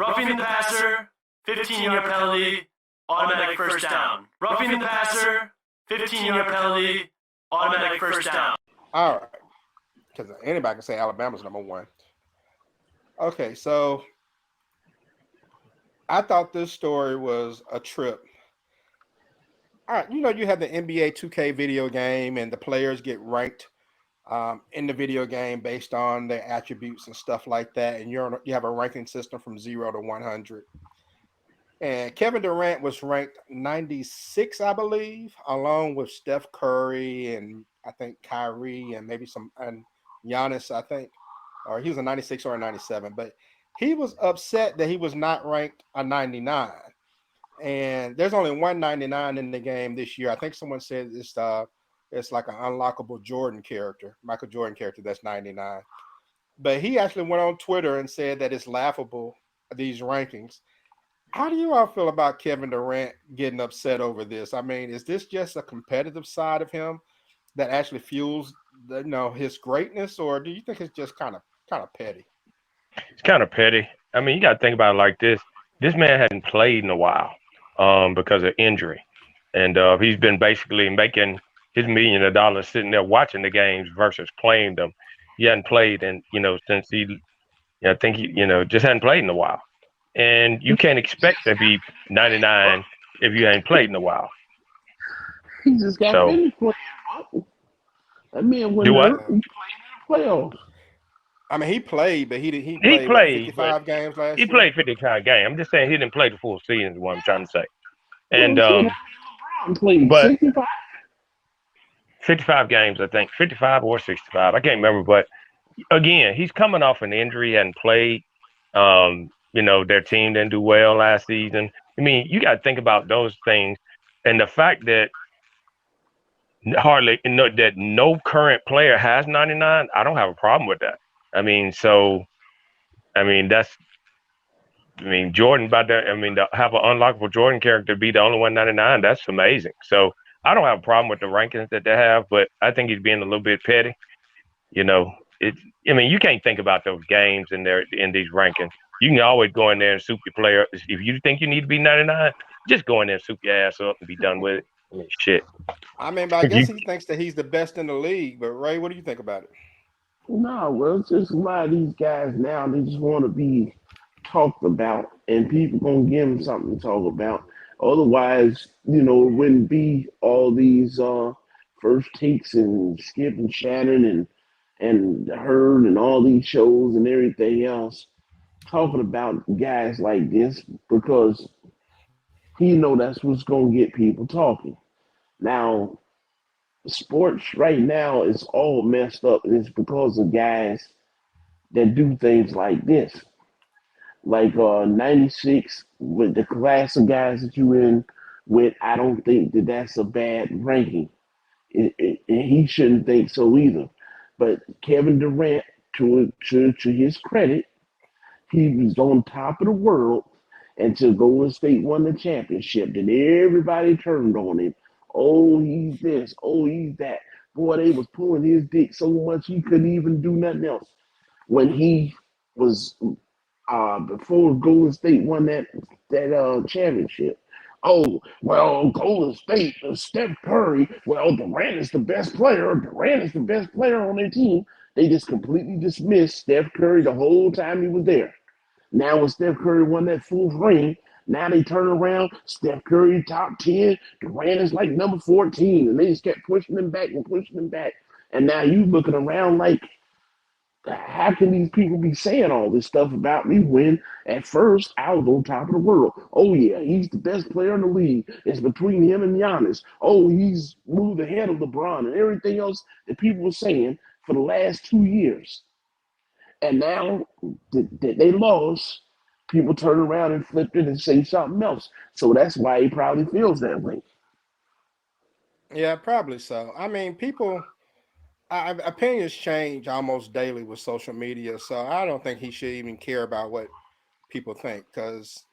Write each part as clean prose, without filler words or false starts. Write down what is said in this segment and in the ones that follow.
Roughing the passer, 15-yard penalty, automatic first down. Roughing the passer, 15-yard penalty, automatic first down. All right. Because anybody can say Alabama's number one. Okay, so I thought this story was a trip. All right, you have the NBA 2K video game, and the players get ranked in the video game based on their attributes and stuff like that. And you have a ranking system from 0 to 100. And Kevin Durant was ranked 96, I believe, along with Steph Curry and I think Kyrie and maybe and Giannis, I think, or he was a 96 or a 97. But he was upset that he was not ranked a 99. And there's only 199 in the game this year. I think someone said it's like an unlockable Jordan character, Michael Jordan character that's 99. But he actually went on Twitter and said that it's laughable, these rankings. How do you all feel about Kevin Durant getting upset over this? I mean, is this just a competitive side of him that actually fuels his greatness, or do you think it's just kind of petty? It's kind of petty. I mean, you got to think about it like this. This man hadn't played in a while because of injury. And he's been basically making his millions of dollars sitting there watching the games versus playing them. He hadn't played since I think he just hadn't played in a while. And you can't expect to be 99 if you ain't played in a while. He just got finished playing. That man went hurt. He played in the playoffs. I mean, he played, but he played 55 games last year. He played 55 games. I'm just saying he didn't play the full season is what I'm trying to say. And but 55 games, I think, 55 or 65. I can't remember. But again, he's coming off an injury. He hadn't played. Their team didn't do well last season. I mean, you got to think about those things. And the fact that that no current player has 99, I don't have a problem with that. Jordan to have an unlockable Jordan character be the only 199, that's amazing. So I don't have a problem with the rankings that they have, but I think he's being a little bit petty. You can't think about those games in these rankings. You can always go in there and soup your player. If you think you need to be 99, just go in there and soup your ass up and be done with it. Shit. But I guess he thinks that he's the best in the league. But Ray, what do you think about it? No, well, it's just a lot of these guys now, they just want to be talked about, and people going to give them something to talk about. Otherwise, it wouldn't be all these first takes and Skip and Shannon and Heard and all these shows and everything else talking about guys like this, because that's what's going to get people talking. Now, sports right now is all messed up, and it's because of guys that do things like this. Like 96, with the class of guys that you in with, I don't think that that's a bad ranking. And he shouldn't think so either. But Kevin Durant, to his credit, he was on top of the world until Golden State won the championship. Then everybody turned on him. Oh, he's this. Oh, he's that. Boy, they was pulling his dick so much he couldn't even do nothing else. When he was before Golden State won that championship. Oh, well, Golden State, Steph Curry, well, Durant is the best player. Durant is the best player on their team. They just completely dismissed Steph Curry the whole time he was there. Now when Steph Curry won that fourth ring, now they turn around, Steph Curry top 10, Durant is like number 14, and they just kept pushing them back. And now you looking around like, how can these people be saying all this stuff about me when at first I was on top of the world? Oh yeah, he's the best player in the league. It's between him and Giannis. Oh, he's moved ahead of LeBron and everything else that people were saying for the last 2 years. And now that they lost, people turn around and flip it and say something else. So that's why he probably feels that way. Yeah, probably so. Opinions change almost daily with social media, so I don't think he should even care about what people think, because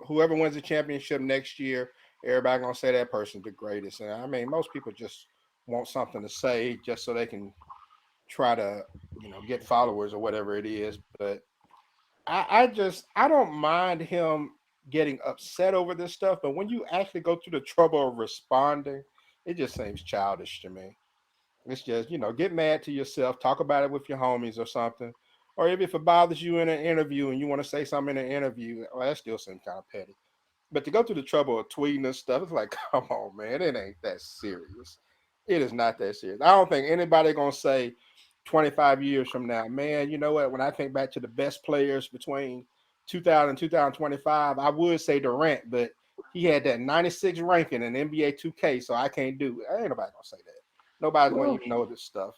whoever wins the championship next year, everybody gonna say that person's the greatest. And most people just want something to say just so they can try to get followers or whatever it is. But I don't mind him getting upset over this stuff, but when you actually go through the trouble of responding, it just seems childish to me. It's just, get mad to yourself, talk about it with your homies or something. Or if it bothers you in an interview and you want to say something in an interview, well, that still seems kind of petty. But to go through the trouble of tweeting and stuff, it's like, come on, man, it ain't that serious. It is not that serious. I don't think anybody gonna say 25 years from now, man, you know what? When I think back to the best players between 2000 and 2025, I would say Durant, but he had that 96 ranking in NBA 2K, so I can't do it. Ain't nobody gonna say that. Nobody's gonna Well, even know this stuff.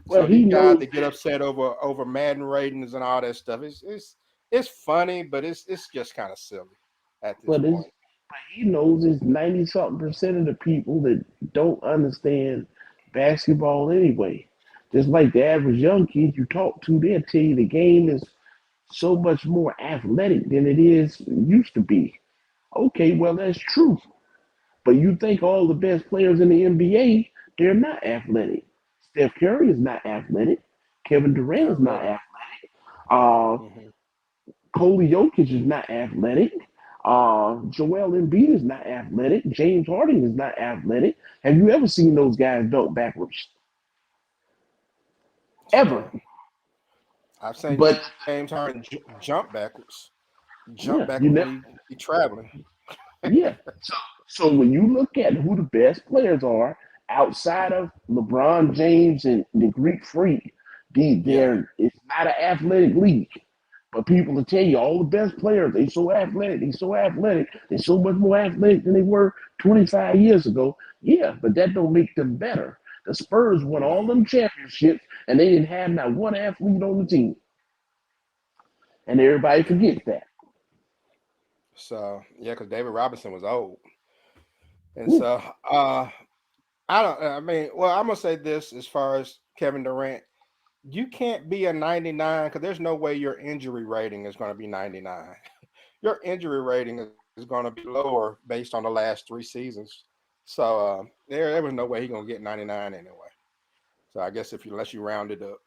well, So he these guys knows that get upset over Madden ratings and all that stuff, it's funny, but it's just kind of silly at this but it's point. but he knows it's 90 something percent of the people that don't understand basketball anyway. Just like the average young kid you talk to, they'll tell you the game is so much more athletic than it is used to be. Okay, well that's true. But you think all the best players in the NBA, they're not athletic. Steph Curry is not athletic. Kevin Durant is Not not really. athletic. Uh, Hmm. Kobe Jokic is not athletic. Joel Embiid is not athletic. James Harden is not athletic. Have you ever seen those guys dunk backwards? Ever. Sure. I've seen But James Harden jump backwards, jump yeah, backwards you when never. he traveling. Yeah. So when you look at who the best players are outside of LeBron James and the Greek Freak, Yeah. it's not an athletic league. But people will tell you all the best players, they so athletic, they so athletic, they're so much more athletic than they were 25 years ago. Yeah, but that don't make them better. The Spurs won all No. them championships and they didn't have not one athlete on the team. And everybody Yeah. forgets that. So yeah, because David Robinson was old, and Yeah. so I don't. I mean, well, I'm gonna say this as far as Kevin Durant. You can't be a 99 because there's no way your injury rating is going to be 99. Your injury rating is going to be lower based on the last 3 seasons. So there was no way he's going to get 99 anyway. So I guess unless you round it up.